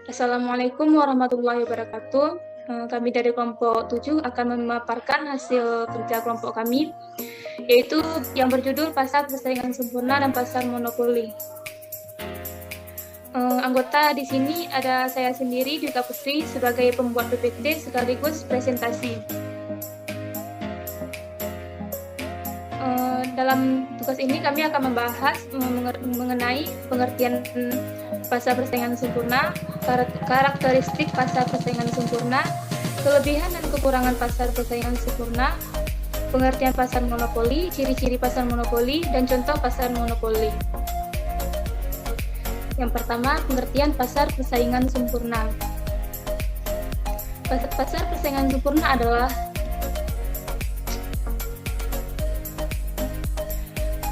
Assalamualaikum warahmatullahi wabarakatuh. Kami dari kelompok 7 akan memaparkan hasil kerja kelompok kami, yaitu yang berjudul Pasar Persaingan Sempurna dan Pasar Monopoli. Anggota di sini ada saya sendiri, Dita Putri, sebagai pembuat PPT sekaligus presentasi. Dalam tugas ini kami akan membahas mengenai pengertian pasar persaingan sempurna, karakteristik pasar persaingan sempurna, kelebihan dan kekurangan pasar persaingan sempurna, pengertian pasar monopoli, ciri-ciri pasar monopoli, dan contoh pasar monopoli. Yang pertama, pengertian pasar persaingan sempurna. Pasar persaingan sempurna adalah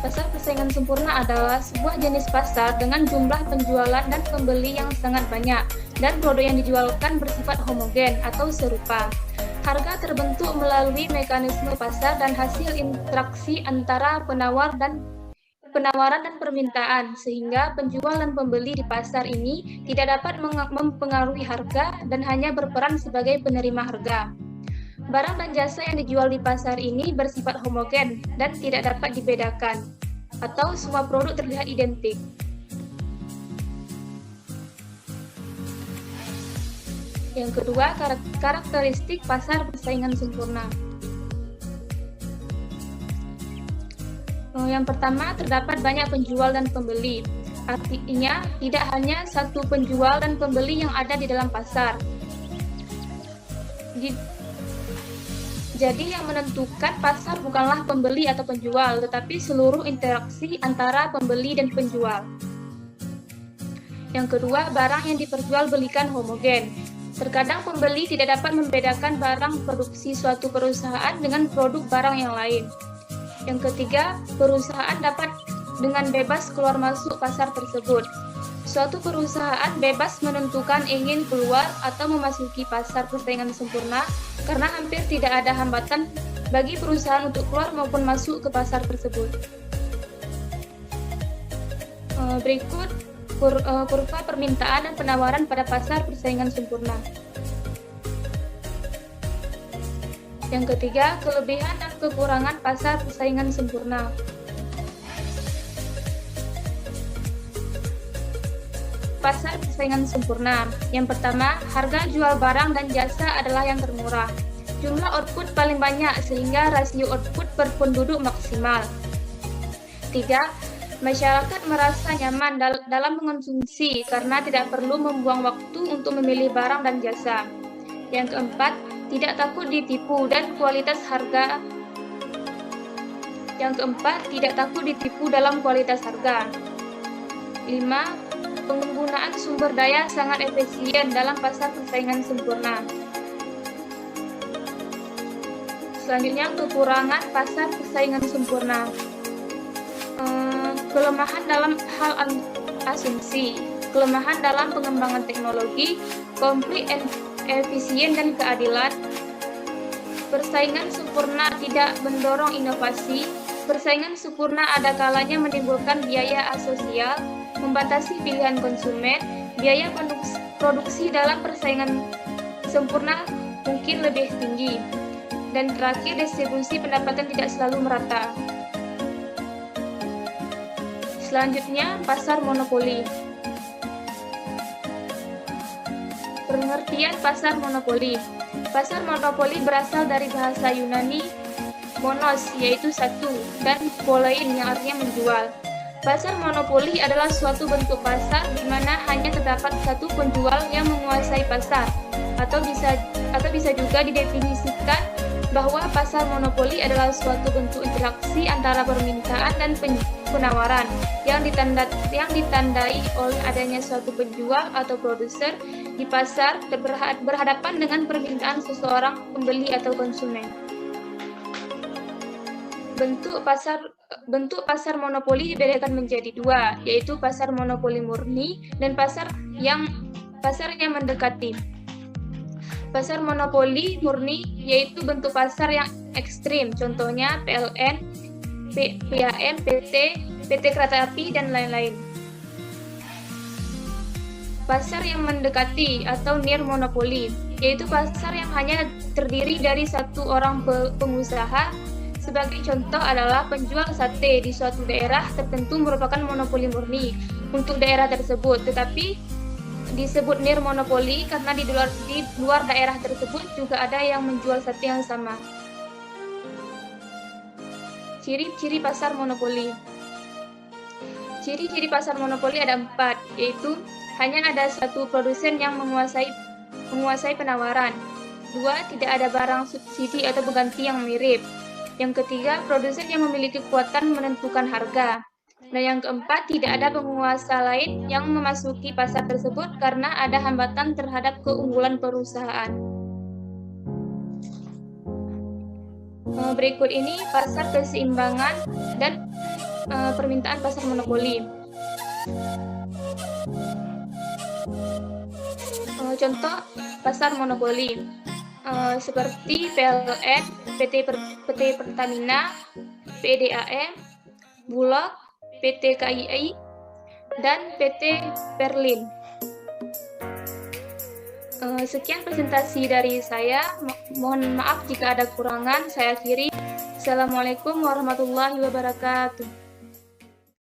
pasar persaingan sempurna adalah sebuah jenis pasar dengan jumlah penjualan dan pembeli yang sangat banyak, dan produk yang dijualkan bersifat homogen atau serupa. Harga terbentuk melalui mekanisme pasar dan hasil interaksi antara penawaran dan permintaan, sehingga penjual dan pembeli di pasar ini tidak dapat mempengaruhi harga dan hanya berperan sebagai penerima harga. Barang dan jasa yang dijual di pasar ini bersifat homogen dan tidak dapat dibedakan, atau semua produk terlihat identik. Yang kedua, karakteristik pasar persaingan sempurna. Yang pertama, terdapat banyak penjual dan pembeli. Artinya, tidak hanya satu penjual dan pembeli yang ada di dalam pasar. Jadi yang menentukan pasar bukanlah pembeli atau penjual, tetapi seluruh interaksi antara pembeli dan penjual. Yang kedua, barang yang diperjualbelikan homogen. Terkadang pembeli tidak dapat membedakan barang produksi suatu perusahaan dengan produk barang yang lain. Yang ketiga, perusahaan dapat dengan bebas keluar masuk pasar tersebut. Suatu perusahaan bebas menentukan ingin keluar atau memasuki pasar persaingan sempurna karena hampir tidak ada hambatan bagi perusahaan untuk keluar maupun masuk ke pasar tersebut. Berikut kurva permintaan dan penawaran pada pasar persaingan sempurna. Yang ketiga, kelebihan dan kekurangan pasar persaingan sempurna. Pasar persaingan sempurna. Yang pertama, harga jual barang dan jasa adalah yang termurah. Jumlah output paling banyak sehingga rasio output per penduduk maksimal. 3. Masyarakat merasa nyaman dalam mengonsumsi karena tidak perlu membuang waktu untuk memilih barang dan jasa. Yang keempat, tidak takut ditipu dan kualitas harga. Yang keempat, tidak takut ditipu dalam kualitas harga. 5. Penggunaan sumber daya sangat efisien dalam pasar persaingan sempurna. Selanjutnya, kekurangan pasar persaingan sempurna. Kelemahan dalam hal asumsi, kelemahan dalam pengembangan teknologi, konflik efisien dan keadilan. Persaingan sempurna tidak mendorong inovasi. Persaingan sempurna ada kalanya menimbulkan biaya asosial, membatasi pilihan konsumen, biaya produksi dalam persaingan sempurna mungkin lebih tinggi, dan terakhir distribusi pendapatan tidak selalu merata. Selanjutnya, pasar monopoli. Pengertian pasar monopoli. Pasar monopoli berasal dari bahasa Yunani monos, yaitu satu, dan polein yang artinya menjual. Pasar monopoli adalah suatu bentuk pasar di mana hanya terdapat satu penjual yang menguasai pasar, atau bisa juga didefinisikan bahwa pasar monopoli adalah suatu bentuk interaksi antara permintaan dan penawaran yang ditandai oleh adanya suatu penjual atau produser di pasar berhadapan dengan permintaan seseorang pembeli atau konsumen. Bentuk pasar monopoli dibedakan menjadi dua, yaitu pasar monopoli murni dan pasar yang mendekati. Pasar monopoli murni yaitu bentuk pasar yang ekstrim, contohnya PLN, PAM, PT Kereta Api, dan lain-lain. Pasar yang mendekati atau near monopoli, yaitu pasar yang hanya terdiri dari satu orang pengusaha. Sebagai contoh adalah penjual sate di suatu daerah tertentu merupakan monopoli murni untuk daerah tersebut, tetapi disebut near monopoli karena di luar daerah tersebut juga ada yang menjual sate yang sama. Ciri-ciri pasar monopoli. Ciri-ciri pasar monopoli ada 4, yaitu hanya ada satu produsen yang menguasai penawaran. 2, tidak ada barang subsidi atau pengganti yang mirip. Yang ketiga, produsen yang memiliki kekuatan menentukan harga. Nah, yang keempat, tidak ada penguasa lain yang memasuki pasar tersebut karena ada hambatan terhadap keunggulan perusahaan. Berikut ini pasar keseimbangan dan permintaan pasar monopoli. Contoh pasar monopoli seperti PLN, PT Pertamina, PDAM, Bulog, PT KAI, dan PT Perlin. Sekian presentasi dari saya. Mohon maaf jika ada kurangan. Saya akhiri. Assalamualaikum warahmatullahi wabarakatuh.